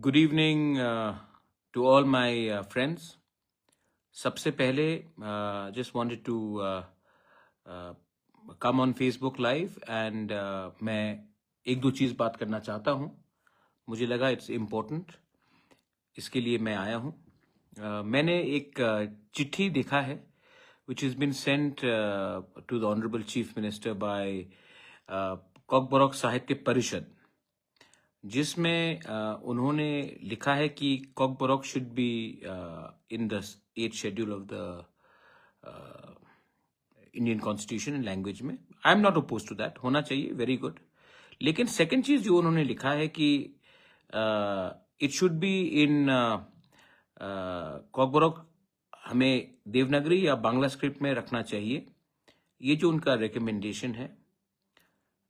Good evening to all my friends. सबसे पहले just wanted to come on Facebook live and मैं एक दो चीज़ बात करना चाहता हूँ। मुझे लगा इट्स इम्पोर्टेंट, इसके लिए मैं आया हूँ। मैंने एक चिट्ठी देखा है which has been sent to the Honorable Chief Minister by कॉकबोरोक साहित्य परिषद, जिसमें उन्होंने लिखा है कि Kokborok should be in the 8th schedule of the Indian constitution in language में। I am not oppose to that, होना चाहिए, वेरी गुड। लेकिन सेकंड चीज जो उन्होंने लिखा है कि इट शुड बी इन कॉकबोरोक हमें देवनागरी या बांग्ला स्क्रिप्ट में रखना चाहिए। ये जो उनका रिकमेंडेशन है,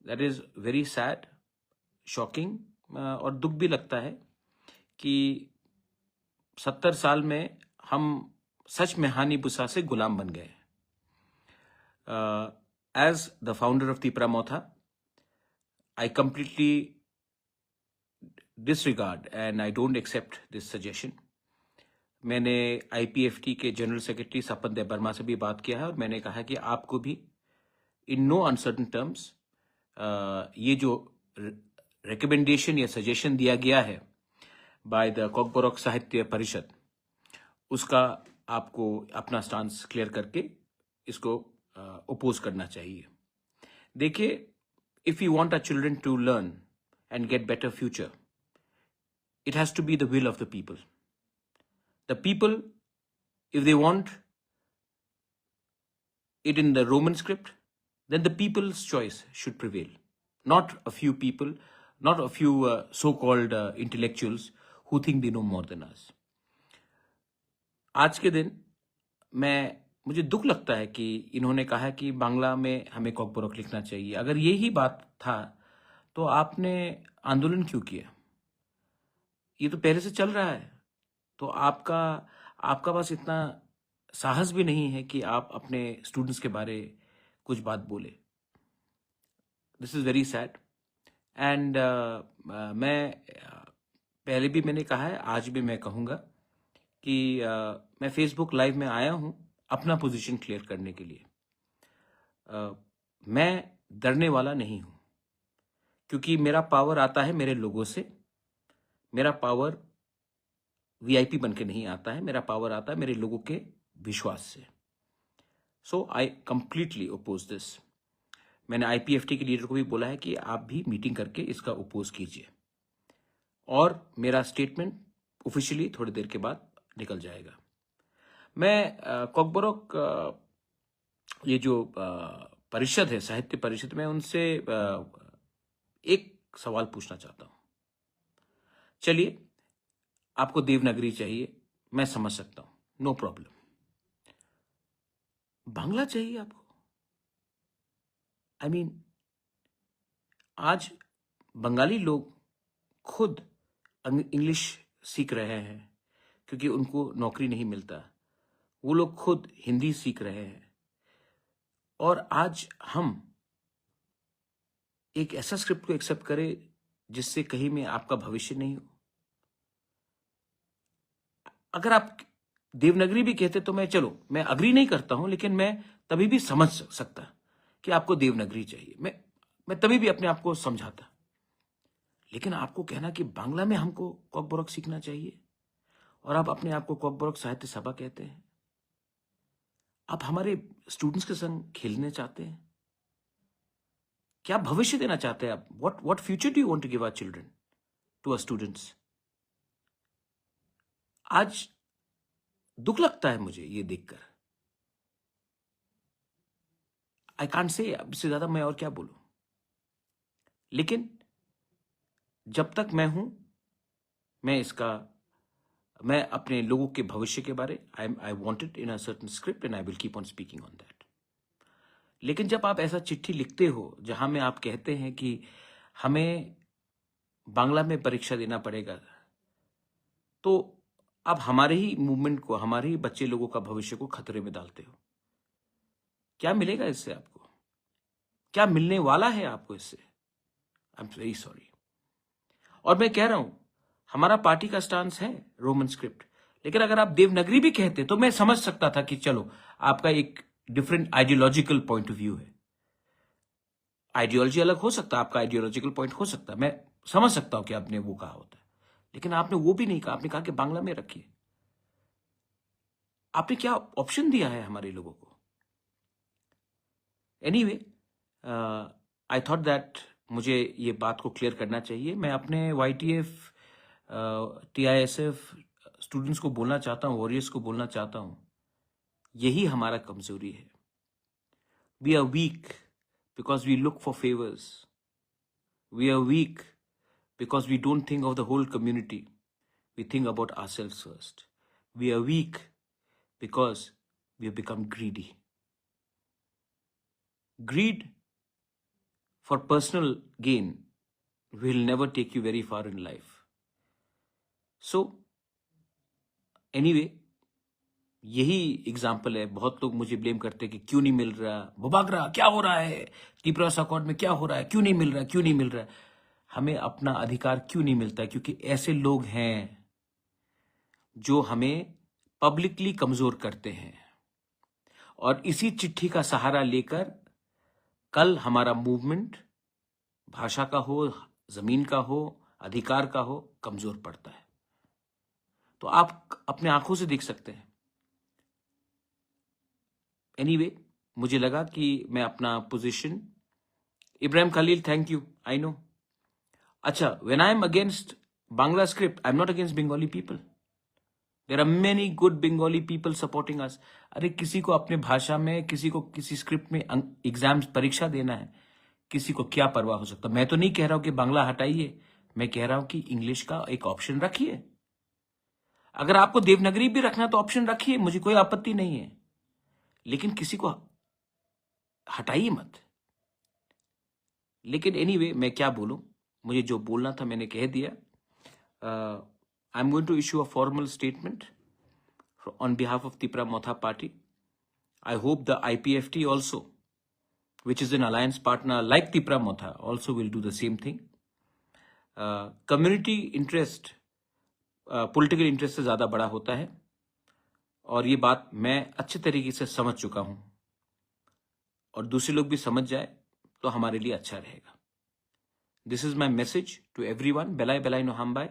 that is very sad, shocking, और दुख भी लगता है कि 70 साल में हम सच में हानि बुसा से गुलाम बन गए। As the founder of Tipra Motha, I completely disregard and I don't accept this suggestion. मैंने आईपीएफटी के जनरल सेक्रेटरी सपन देव वर्मा से भी बात किया है और मैंने कहा कि आपको भी इन नो अनसर्टन टर्म्स ये जो रिकमेंडेशन या सजेशन दिया गया है बाय द कॉकबोरोक साहित्य परिषद, उसका आपको अपना स्टांस क्लियर करके इसको अपोज करना चाहिए। देखिए, if you want our children to learn and get better future, it has to be the will of the people. The people, if they want it in the Roman script, then the people's choice should prevail. Not a few people, not a few so-called intellectuals who think they know more than us. आज के दिन मुझे दुख लगता है कि इन्होंने कहा कि बांग्ला में हमें कॉकबोरोक लिखना चाहिए। अगर यही बात था तो आपने आंदोलन क्यों किया? ये तो पहले से चल रहा है। तो आपका पास इतना साहस भी नहीं है कि आप अपने स्टूडेंट्स के बारे कुछ बात बोले। This is very sad and मैं पहले भी मैंने कहा है, आज भी मैं कहूँगा कि मैं फेसबुक लाइव में आया हूँ अपना पोजीशन क्लियर करने के लिए। मैं डरने वाला नहीं हूँ, क्योंकि मेरा पावर आता है मेरे लोगों से। मेरा पावर वीआईपी बन के नहीं आता है, मेरा पावर आता है मेरे लोगों के विश्वास से। सो आई कंप्लीटली अपोज दिस। मैंने आईपीएफटी के लीडर को भी बोला है कि आप भी मीटिंग करके इसका अपोज कीजिए और मेरा स्टेटमेंट ऑफिशियली थोड़ी देर के बाद निकल जाएगा। मैं कॉकबोरोक ये जो परिषद है, साहित्य परिषद, में उनसे एक सवाल पूछना चाहता हूं। चलिए, आपको देवनागरी चाहिए, मैं समझ सकता हूं, नो प्रॉब्लम। बांग्ला चाहिए आपको? आई मीन, आज बंगाली लोग खुद इंग्लिश सीख रहे हैं क्योंकि उनको नौकरी नहीं मिलता। वो लोग खुद हिंदी सीख रहे हैं और आज हम एक ऐसा स्क्रिप्ट को एक्सेप्ट करें जिससे कहीं में आपका भविष्य नहीं हो। अगर आप देवनागरी भी कहते तो मैं अग्री नहीं करता हूं, लेकिन मैं तभी भी समझ सकता कि आपको देवनागरी चाहिए। मैं तभी भी अपने आप को समझाता। लेकिन आपको कहना कि बांग्ला में हमको कॉकबोरोक सीखना चाहिए और आप अपने आप को कॉकबोरोक साहित्य सभा कहते हैं। आप हमारे स्टूडेंट्स के संग खेलने चाहते हैं? क्या भविष्य देना चाहते हैं आप? What future do you want to give our children, to our students? आज दुख लगता है मुझे ये देखकर। आई कांट से, इससे ज्यादा मैं और क्या बोलूं। लेकिन जब तक मैं हूं, मैं अपने लोगों के भविष्य के बारे, I want it in a certain script and I will keep on speaking on that. लेकिन जब आप ऐसा चिट्ठी लिखते हो जहां में आप कहते हैं कि हमें बांग्ला में परीक्षा देना पड़ेगा, तो आप हमारे ही मूवमेंट को, हमारे ही बच्चे लोगों का भविष्य को खतरे में डालते हो। क्या मिलेगा इससे आपको? क्या मिलने वाला है आपको इससे? I am very sorry. और मैं कह रहा हूं, हमारा पार्टी का स्टांस है रोमन स्क्रिप्ट, लेकिन अगर आप देवनागरी भी कहते तो मैं समझ सकता था कि चलो आपका एक different ideological point of view है। आइडियोलॉजी अलग हो सकता है, आपका आइडियोलॉजिकल पॉइंट हो सकता है, मैं समझ सकता हूं कि आपने वो कहा होता है, लेकिन आपने वो भी नहीं कहा। आपने कहा कि बांग्ला में रखिए। आपने क्या ऑप्शन दिया है हमारे लोगों को? एनीवे, आई थॉट दैट मुझे ये बात को क्लियर करना चाहिए। मैं अपने YTF TISF स्टूडेंट्स को बोलना चाहता हूँ, वॉरियर्स को बोलना चाहता हूँ, यही हमारा कमजोरी है। We are weak because we look for favours. We are weak because we don't think of the whole community. We think about ourselves first. We are weak because we have become greedy. Greed for personal gain will never take you very far in life. So, anyway, यही example है। बहुत लोग मुझे blame करते हैं कि क्यों नहीं मिल रहा, बुबागरा क्या हो रहा है, त्रिपुरा अकॉर्ड में क्या हो रहा है, क्यों नहीं मिल रहा, क्यों नहीं मिल रहा है। हमें अपना अधिकार क्यों नहीं मिलता? क्योंकि ऐसे लोग हैं जो हमें पब्लिकली कमजोर करते हैं, और इसी चिट्ठी का सहारा लेकर कल हमारा मूवमेंट भाषा का हो, जमीन का हो, अधिकार का हो, कमजोर पड़ता है। तो आप अपने आंखों से देख सकते हैं। एनीवे, मुझे लगा कि मैं अपना position, Ibrahim Khalil, thank you, I know. अच्छा, when I am against Bangla script, I am not against Bengali people. There are many good Bengali people supporting us. अरे किसी को अपने भाषा में, किसी को किसी स्क्रिप्ट में एग्जाम्स परीक्षा देना है, किसी को क्या परवाह हो सकता। मैं तो नहीं कह रहा हूं कि बांग्ला हटाइए, मैं कह रहा हूं कि इंग्लिश का एक ऑप्शन रखिए। अगर आपको देवनागरी भी रखना तो ऑप्शन रखिए, मुझे कोई आपत्ति नहीं है, लेकिन किसी को हटाइए मत। लेकिन एनीवे, मैं क्या बोलूं, मुझे जो बोलना था मैंने कह दिया। I'm going to issue a formal statement on behalf of Tripura Motha Party. I hope the IPFT also, which is an alliance partner like Tripura Motha, also will do the same thing. Community interest, political interest से ज़्यादा बड़ा होता है, और ये बात मैं अच्छे तरीके से समझ चुका हूँ, और दूसरे लोग भी समझ जाए तो हमारे लिए अच्छा रहेगा। This is my message to everyone. Belai Belai no Hambai.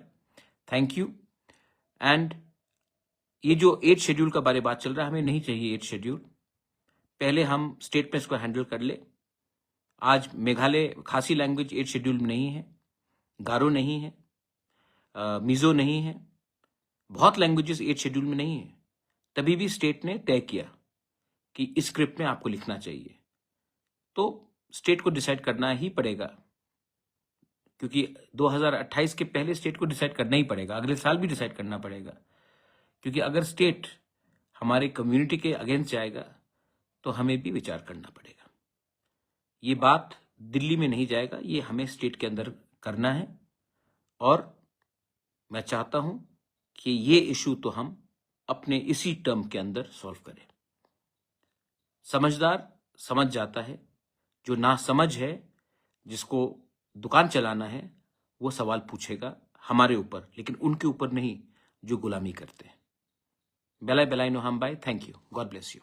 Thank you. And ये जो 8 शेड्यूल का बारे बात चल रहा है, हमें नहीं चाहिए 8 शेड्यूल। पहले हम स्टेट में इसको हैंडल कर ले। आज मेघालय खासी लैंग्वेज 8 शेड्यूल में नहीं है, गारो नहीं है, मिजो नहीं है, बहुत लैंग्वेजेस 8 शेड्यूल में नहीं है। तभी भी स्टेट ने तय किया कि इस स्क्रिप्ट में आपको लिखना चाहिए, तो स्टेट को डिसाइड करना ही पड़ेगा, क्योंकि 2028 के पहले स्टेट को डिसाइड करना ही पड़ेगा, अगले साल भी डिसाइड करना पड़ेगा। क्योंकि अगर स्टेट हमारे कम्युनिटी के अगेंस्ट जाएगा तो हमें भी विचार करना पड़ेगा। ये बात दिल्ली में नहीं जाएगा, ये हमें स्टेट के अंदर करना है, और मैं चाहता हूं कि ये इशू तो हम अपने इसी टर्म के अंदर सॉल्व करें। समझदार समझ जाता है, जो ना समझ है, जिसको दुकान चलाना है, वो सवाल पूछेगा हमारे ऊपर, लेकिन उनके ऊपर नहीं जो गुलामी करते हैं। बेलाई बेलाई नो हम बाय। Thank you, God bless you.